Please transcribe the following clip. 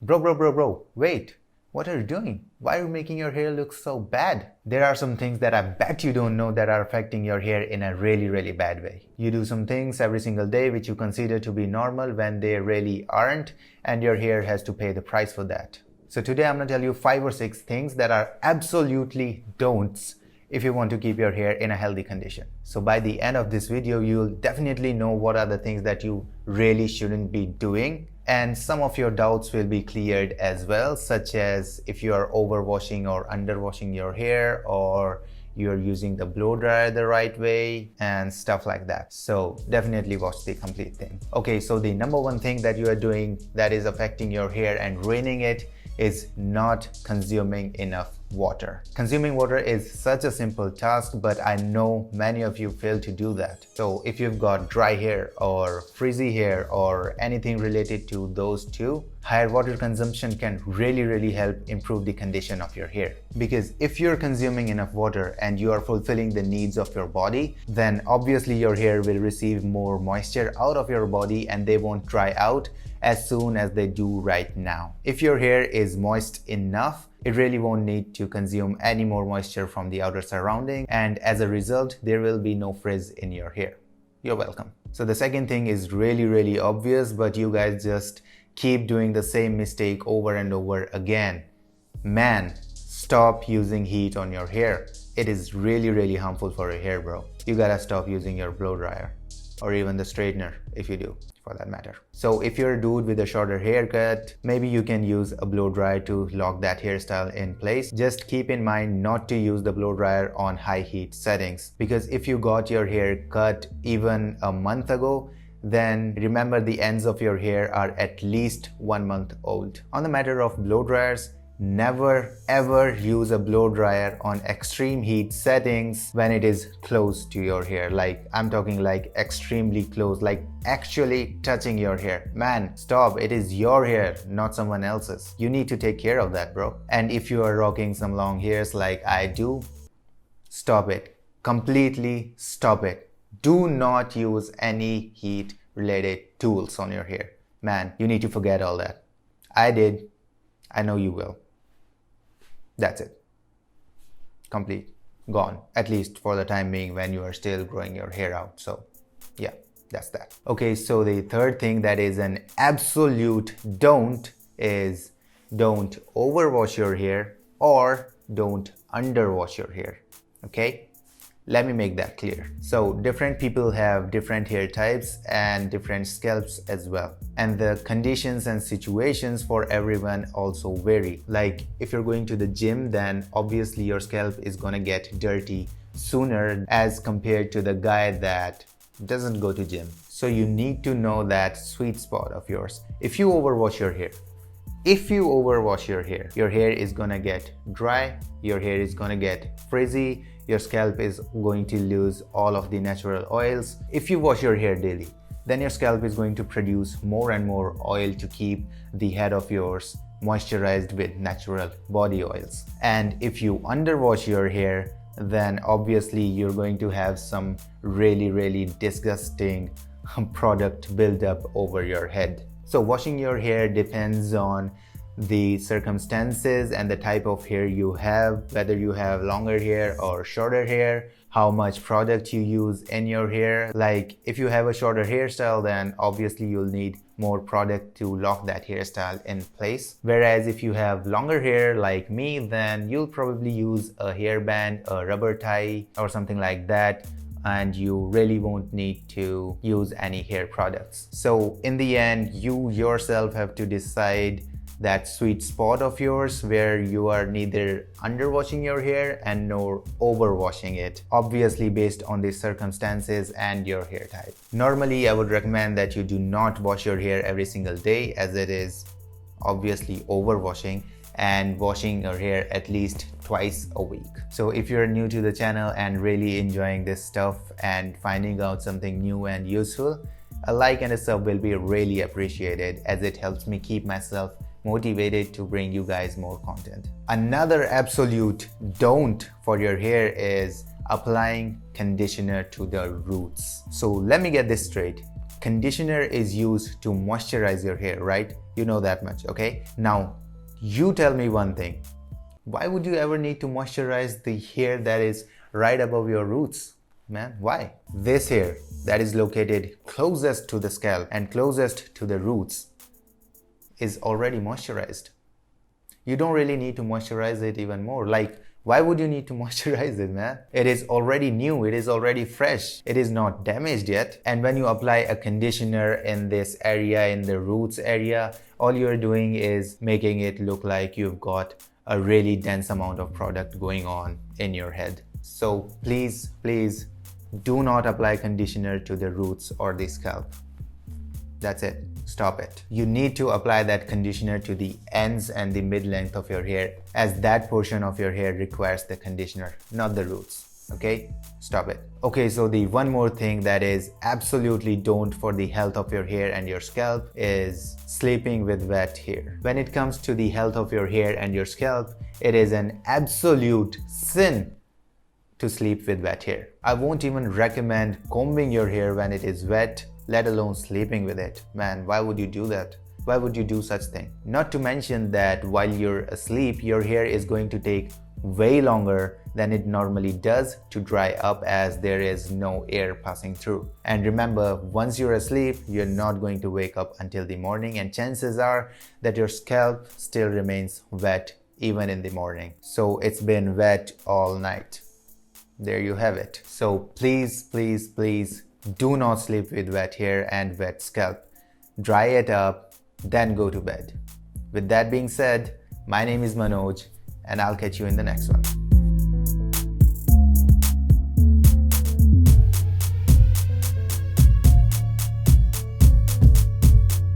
Bro, wait. What are you doing? Why are you making your hair look so bad? There are some things that I bet you don't know that are affecting your hair in a really bad way. You do some things every single day which you consider to be normal when they really aren't, and your hair has to pay the price for that. So today I'm going to tell you 5 or 6 things that are absolutely don'ts if you want to keep your hair in a healthy condition. So by the end of this video, you'll definitely know what are the things that you really shouldn't be doing, and some of your doubts will be cleared as well, such as if you are overwashing or underwashing your hair, or you're using the blow dryer the right way and stuff like that. So definitely watch the complete thing. Okay, so the number one thing that you are doing that is affecting your hair and ruining it is not consuming enough water. Consuming water is such a simple task, but I know many of you fail to do that. So if you've got dry hair or frizzy hair or anything related to those two, higher water consumption can really help improve the condition of your hair. Because if you're consuming enough water and you are fulfilling the needs of your body, then obviously your hair will receive more moisture out of your body and they won't dry out as soon as they do right now. If your hair is moist enough, it really won't need to consume any more moisture from the outer surrounding, and as a result, there will be no frizz in your hair. You're welcome. So the second thing is really obvious, but you guys just keep doing the same mistake over and over again. Man, stop using heat on your hair. It is really harmful for your hair, bro. You gotta stop using your blow dryer, or even the straightener if you do, for that matter. So if you're a dude with a shorter haircut, maybe you can use a blow dryer to lock that hairstyle in place. Just keep in mind not to use the blow dryer on high heat settings, because if you got your hair cut even a month ago, then remember the ends of your hair are at least 1 month old. On the matter of blow dryers, never ever use a blow dryer on extreme heat settings when it is close to your hair. Like, I'm talking like extremely close, like actually touching your hair. Man, stop. It is your hair, not someone else's. You need to take care of that, bro. And if you are rocking some long hairs like I do, stop it. Completely stop it. Do not use any heat related tools on your hair. Man, you need to forget all that. I did. I know you will. That's it. Complete. Gone. At least for the time being when you are still growing your hair out. So yeah, that's that. Okay, so the third thing that is an absolute don't is don't overwash your hair or don't underwash your hair. Okay? Let me make that clear. So different people have different hair types and different scalps as well. And the conditions and situations for everyone also vary. Like if you're going to the gym, then obviously your scalp is gonna get dirty sooner as compared to the guy that doesn't go to gym. So you need to know that sweet spot of yours. If you overwash your hair, your hair is gonna get dry, your hair is gonna get frizzy, your scalp is going to lose all of the natural oils. If you wash your hair daily, then your scalp is going to produce more and more oil to keep the head of yours moisturized with natural body oils. And if you underwash your hair, then obviously you're going to have some really disgusting product buildup over your head. So washing your hair depends on the circumstances and the type of hair you have, whether you have longer hair or shorter hair, how much product you use in your hair. Like if you have a shorter hairstyle, then obviously you'll need more product to lock that hairstyle in place. Whereas if you have longer hair like me, then you'll probably use a hairband, a rubber tie or something like that, and you really won't need to use any hair products. So in the end, you yourself have to decide that sweet spot of yours where you are neither underwashing your hair and nor overwashing it, obviously based on the circumstances and your hair type. Normally, I would recommend that you do not wash your hair every single day, as it is obviously overwashing, and washing your hair at least twice a week. So if you're new to the channel and really enjoying this stuff and finding out something new and useful, a like and a sub will be really appreciated, as it helps me keep myself motivated to bring you guys more content. Another absolute don't for your hair is applying conditioner to the roots. So let me get this straight. Conditioner is used to moisturize your hair, right? You know that much, okay? Now, you tell me one thing. Why would you ever need to moisturize the hair that is right above your roots? Man, why? This hair that is located closest to the scalp and closest to the roots is already moisturized. You don't really need to moisturize it even more. Like, why would you need to moisturize it, man? It is already new, it is already fresh, it is not damaged yet. And when you apply a conditioner in this area, in the roots area, all you're doing is making it look like you've got a really dense amount of product going on in your head. So please, please do not apply conditioner to the roots or the scalp. That's it. Stop it. You need to apply that conditioner to the ends and the mid-length of your hair, as that portion of your hair requires the conditioner, not the roots. Okay? Stop it. Okay, so the one more thing that is absolutely don't for the health of your hair and your scalp is sleeping with wet hair. When it comes to the health of your hair and your scalp, it is an absolute sin to sleep with wet hair. I won't even recommend combing your hair when it is wet, let alone sleeping with it. Man, why would you do that? Why would you do such thing? Not to mention that while you're asleep, your hair is going to take way longer than it normally does to dry up, as there is no air passing through. And remember, once you're asleep, you're not going to wake up until the morning, and chances are that your scalp still remains wet even in the morning. So it's been wet all night. There you have it. So please, please, please do not sleep with wet hair and wet scalp. Dry it up, then go to bed. With that being said, my name is Manoj, and I'll catch you in the next one.